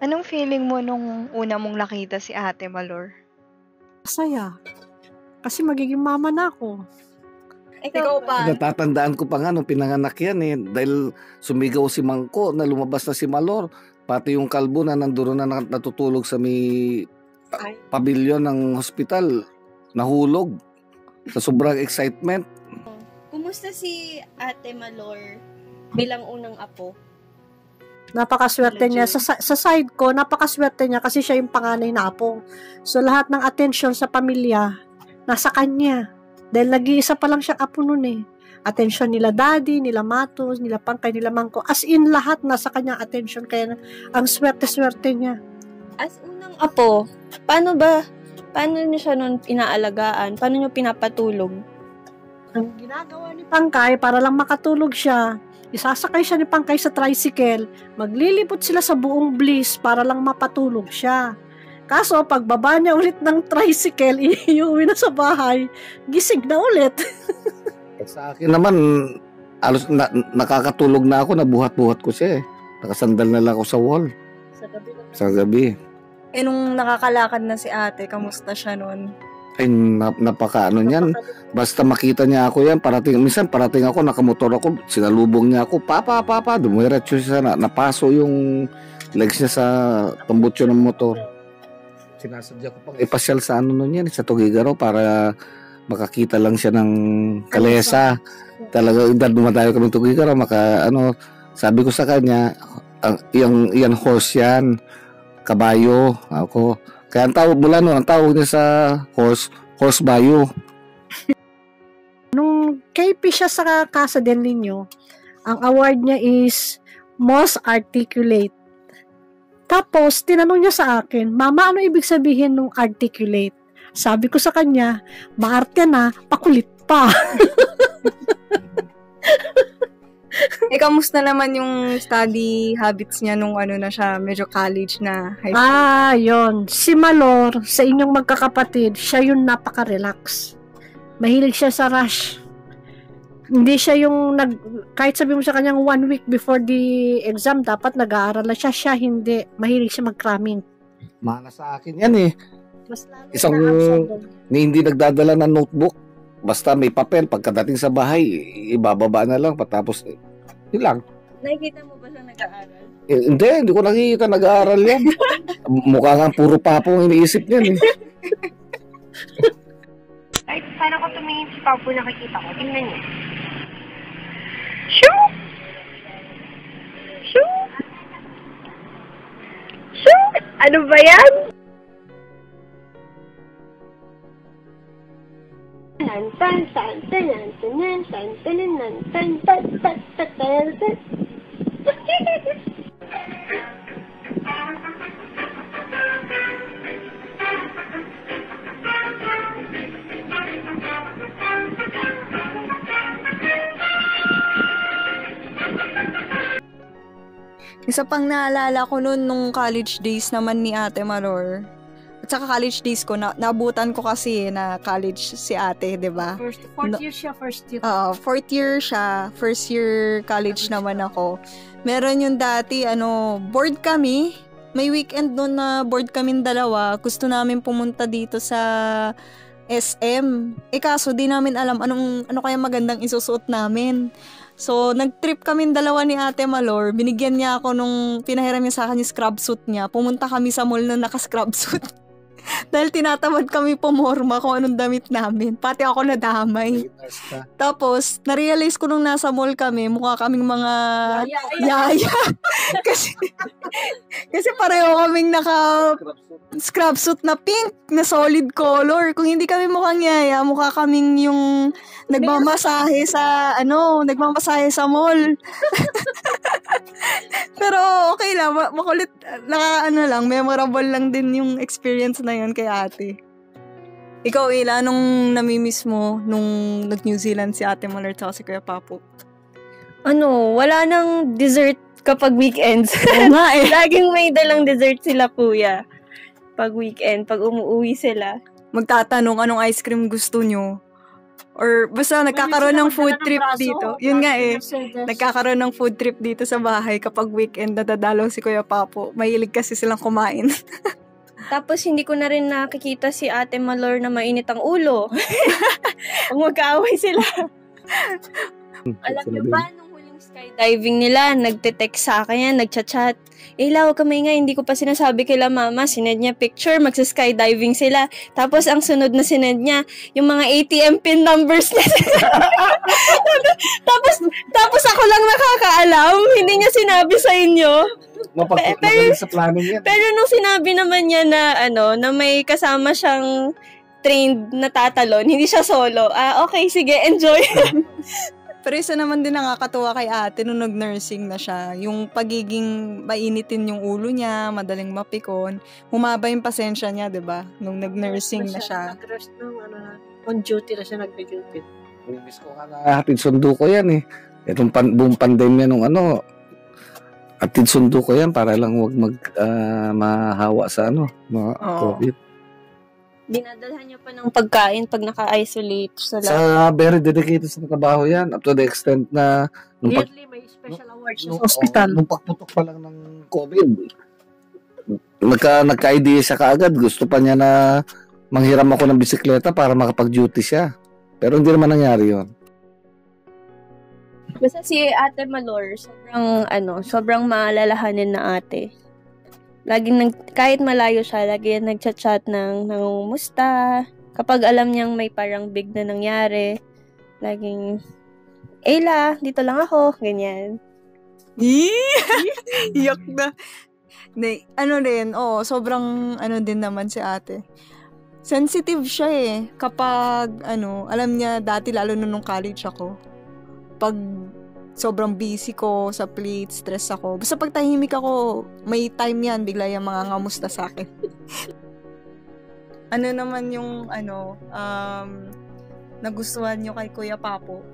Anong feeling mo nung una mong nakita si Ate Malor? Masaya. Kasi magiging mama na ako. Ikaw pa. Natatandaan ko pa nga nung pinanganak yan eh. Dahil sumigaw si Mangko na lumabas na si Malor. Pati yung kalbo na nanduro na natutulog sa may pabilyon ng hospital. Nahulog. Sa sobrang excitement. Kumusta si Ate Malor bilang unang apo? Napakaswerte niya. Sa side ko, napakaswerte niya kasi siya yung panganay na apo. So, lahat ng atensyon sa pamilya, nasa kanya. Dahil nag-iisa pa lang siya apo nun eh. Atensyon nila daddy, nila matos, nila pangkay, nila mangko. As in, lahat nasa kanya atensyon. Kaya ang swerte-swerte niya. As unang apo, paano niyo siya nun inaalagaan? Paano niyo pinapatulog? Ang ginagawa ni Pangkay, para lang makatulog siya, isasakay siya ni Pangkay sa tricycle, maglilibot sila sa buong Bliss para lang mapatulog siya. Kaso, pagbaba niya ulit ng tricycle, iuwi na sa bahay, gising na ulit. Sa akin naman, alos nakakatulog na ako, nabuhat-buhat ko siya eh. Nakasandal na lang ako sa wall. Sa gabi. Nung nakakalakad na si ate, kamusta siya nun? Ay, napaka-ano niyan. Basta makita niya ako yan, minsan parating ako, nakamotor ako, sinalubong niya ako, papa, dumiretso siya napaso yung legs niya sa tambutso ng motor. Sinasadya ko pang ipasyal sa yan, sa Tugigaraw para makakita lang siya ng kalesa. Talaga, dumadayo kami Tugigaraw, sabi ko sa kanya, yan horse yan, kabayo, ako. Kaya ang tawag niya sa horse bayo. Nung KP siya sa Casa del Niño, ang award niya is Most Articulate. Tapos, tinanong niya sa akin, Mama, ano ibig sabihin nung articulate? Sabi ko sa kanya, maarte na, pakulit pa. Kamusta naman yung study habits niya nung na siya, medyo college na, high school? Yun. Si Malor, sa inyong magkakapatid, siya yung napaka-relax. Mahilig siya sa rush. Hindi siya yung kahit sabi mo sa kanyang 1 week before the exam, dapat nag-aaral na siya. Siya hindi. Mahilig siya mag-cramming. Mana sa akin yan eh. Mas lalo Isang hindi nagdadala ng notebook. Basta may papel. Pagkadating sa bahay, ibababa na lang. Patapos, yun lang. Nakikita mo ba siya nag-aaral? Hindi ko nakikita nag-aaral yan. Mukha nga puro papong iniisip niyan eh. Ay, sana ko tumingin si Papo nakikita ko. Tingnan niyo. Shoo! Shoo! Shoo! Ano ba yan? Tan tan tan tan tan tan tan tan tan tan tan tan. Isa pang naalala ko noon nung college days naman ni Ate Malor. At saka college days ko, naabutan ko kasi na college si ate, di ba? Fourth year siya, first year. Fourth year siya, first year college naman ako. Meron yung dati, board kami. May weekend noon na board kaming dalawa. Gusto namin pumunta dito sa SM. Kaso di namin alam ano kaya magandang isusuot namin. So, nag-trip kami dalawa ni Ate Malor. Binigyan niya ako nung pinahiram niya sa akin yung scrub suit niya. Pumunta kami sa mall na naka-scrub suit. Dahil tinatamad kami pumorma kung anong damit namin. Pati ako nadamay. Tapos, na-realize ko nung nasa mall kami, mukha kaming mga yaya. kasi pareho kaming naka-scrub suit na pink, na solid color. Kung hindi kami mukhang yaya, mukha kaming yung nagmamasahe sa mall. Pero okay lang, makulit, memorable lang din yung experience na yun kay ate. Ikaw, Ila, nung namimiss mo nung nag-New Zealand si Ate Malor at si Kuya Papo? Wala nang dessert kapag weekends. Oo nga eh. Laging may dalang dessert sila kuya. Pag weekend, pag umuwi sila. Magtatanong anong ice cream gusto nyo. Or basta nagkakaroon ng food trip dito. Yun nga eh. Mercedes. Nagkakaroon ng food trip dito sa bahay kapag weekend nadadalaw si Kuya Papo. Mahilig kasi silang kumain. Tapos hindi ko na rin nakikita si Ate Malor na mainit ang ulo. Pag magkaaway sila. Alam niyo ba, nung huling skydiving nila, nagte-text sa akin yan, nagchat-chat. Huwag ka maingay, hindi ko pa sinasabi kila mama. Sinend niya picture, magsa-skydiving sila. Tapos ang sunod na sinend niya, yung mga ATM pin numbers niya. tapos ako lang nakakaalam. Hindi niya sinabi sa inyo. Magaling sa planning yan. Pero nung sinabi naman niya na, na may kasama siyang trained na tatalon, hindi siya solo. Okay, sige, enjoy. Pero isa naman din nakakatuwa kay ate nung nag-nursing na siya. Yung pagiging mainitin yung ulo niya, madaling mapikon. Humaba yung pasensya niya, di ba? Nung nag-nursing na siya. Nag-rest on duty na siya nag-duty. Miss ko nga na hatid sundo ko yan eh. Itong buong pandemya nung hatid sundo ko yan para lang wag mahawa sa mga COVID. Dinadalhan niyo pa ng pagkain pag naka-isolate sa lab. Sa very dedicated sa trabaho yan, up to the extent na Yearly may special awards sa hospital. Nung pagputok pa lang ng COVID, nagka-idea siya kaagad. Gusto pa niya na manghiram ako ng bisikleta para makapag-duty siya. Pero hindi naman nangyari yun. Basta si Ate Malor, sobrang maalalahanin na ate. Kahit malayo siya, lagi nagchat-chat ng nangumusta. Kapag alam niyang may parang big na nangyari, laging, Ayla, dito lang ako, ganyan. Yak na. Sobrang din naman si ate. Sensitive siya eh. Kapag, alam niya, dati lalo nung college ako, pag sobrang busy ko sa plate, stress ako. Basta pag tahimik ako, may time yan, bigla yung mga ngamusta sa akin. Ano naman yung, nagustuhan nyo kay Kuya Papo?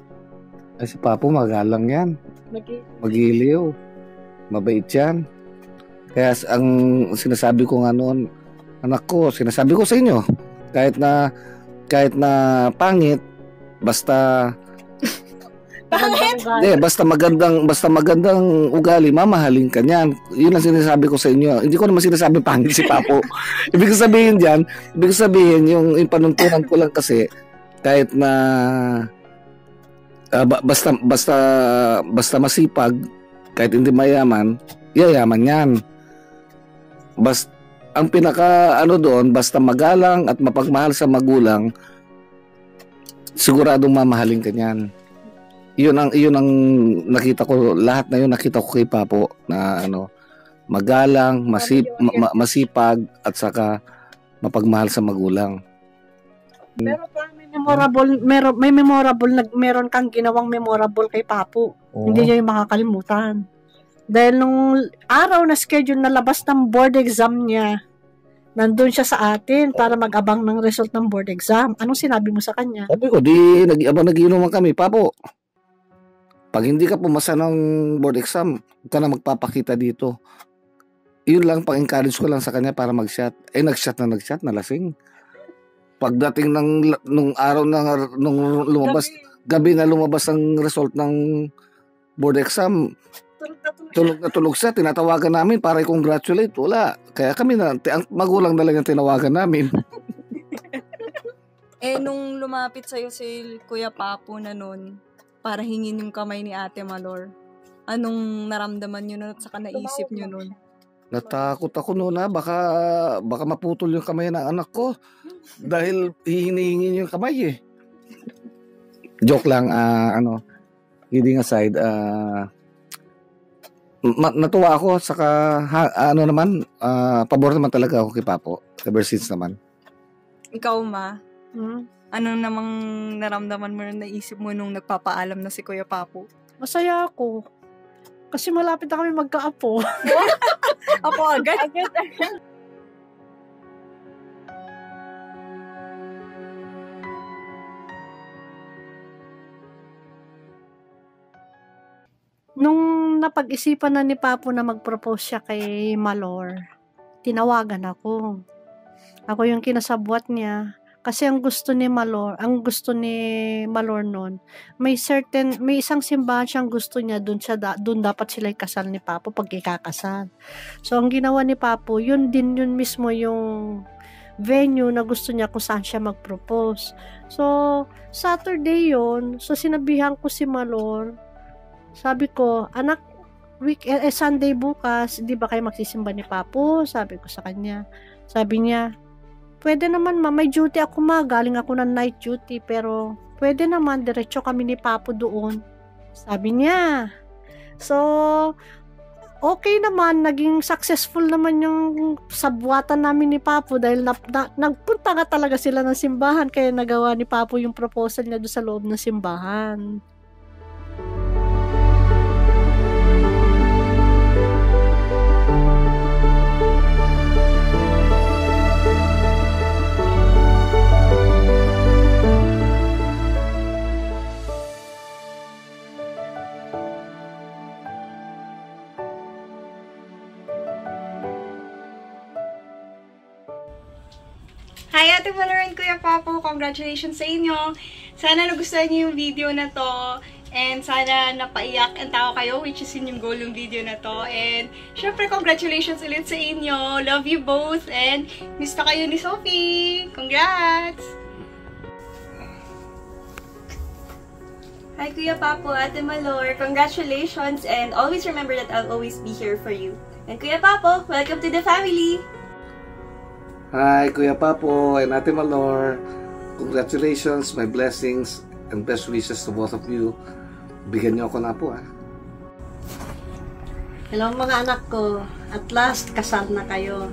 Si Papo magalang yan. Magiliw. Mabait yan. Kaya ang sinasabi ko nga noon, anak ko, sinasabi ko sa inyo, kahit na pangit, basta basta magandang ugali, mamahalin ka niyan. Yun ang sinasabi ko sa inyo. Hindi ko naman sinasabi pangit si Papo. Ibig sabihin yung panuntunan ko lang kasi kahit na basta masipag, kahit hindi mayaman, yayaman yan. Ang pinaka doon, basta magalang at mapagmahal sa magulang, siguradong mamahalin ka niyan. Yun ang nakita ko, lahat na yun nakita ko kay Papo na magalang, masipag at saka mapagmahal sa magulang. Pero may meron kang ginawang memorable kay Papo. Oo. Hindi niya yung makakalimutan. Dahil nung araw na schedule na labas ng board exam niya, nandun siya sa atin para mag-abang ng result ng board exam. Anong sinabi mo sa kanya? Sabi ko, nagiinuman kami, Papo. Pag hindi ka pumasa ng board exam, huwag ka na magpapakita dito. Yun lang, pang-encourage ko lang sa kanya para mag-shot. Nag-shot, nalasing. Pagdating nung araw nung lumabas, gabi na lumabas ang result ng board exam, tulog na tulog siya, tinatawagan namin para i-congratulate. Wala. Kaya kami ang magulang na lang yung tinawagan namin. Nung lumapit sa'yo si Kuya Papo na nun, para hingin yung kamay ni Ate Malor, anong naramdaman nyo nun at saka naisip nyo nun? Natakot ako noon baka maputol yung kamay ng anak ko dahil hihingin yung kamay eh. Joke lang, kidding aside, natuwa ako saka pabor naman talaga ako kay Papo ever since naman. Ikaw ano namang naramdaman mo na naisip mo nung nagpapaalam na si Kuya Papo? Masaya ako. Kasi malapit na kami magkaapo. Ako agad. Nung napag-isipan na ni Papo na mag-propose siya kay Malor, tinawagan ako. Ako yung kinasabwat niya. Kasi ang gusto ni Malor noon, may isang simbahan siyang gusto niya, doon dapat sila ikasal ni Papo pag ikakasal. So ang ginawa ni Papo, yun mismo yung venue na gusto niya kung saan siya mag-propose. So Saturday yun, so sinabihan ko si Malor, sabi ko, anak, Sunday bukas, di ba kayo magsisimba ni Papo? Sabi ko sa kanya. Sabi niya, pwede naman ma, may duty ako ma, galing ako ng night duty, pero pwede naman, diretso kami ni Papo doon. Sabi niya. So, okay naman, naging successful naman yung sabwatan namin ni Papo dahil nagpunta nga talaga sila ng simbahan, kaya nagawa ni Papo yung proposal niya doon sa loob ng simbahan. Hi Ate Malor and Kuya Papo! Congratulations sa inyo! Sana nagustuhan niyo yung video na to and sana napaiyak ang tao kayo, which is yun yung goal ng video na to. And syempre congratulations ulit sa inyo! Love you both and miss na kayo ni Sophie! Congrats! Hi Kuya Papo, Ate Malor! Congratulations and always remember that I'll always be here for you. And Kuya Papo, welcome to the family! Hi, Kuya Papo and Ate Malor. Congratulations, my blessings and best wishes to both of you. Bigyan niyo ako na po, ha. Hello mga anak ko. At last, kasal na kayo.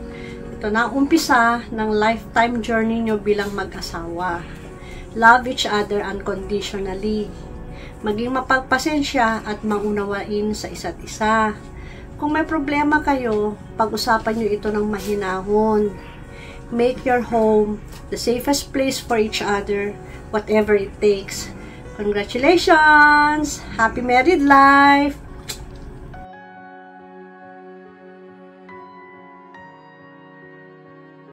Ito na ang umpisa ng lifetime journey nyo bilang mag-asawa. Love each other unconditionally. Maging mapagpasensya at maunawain sa isa't isa. Kung may problema kayo, pag-usapan nyo ito ng mahinahon. Make your home the safest place for each other, whatever it takes. Congratulations! Happy married life!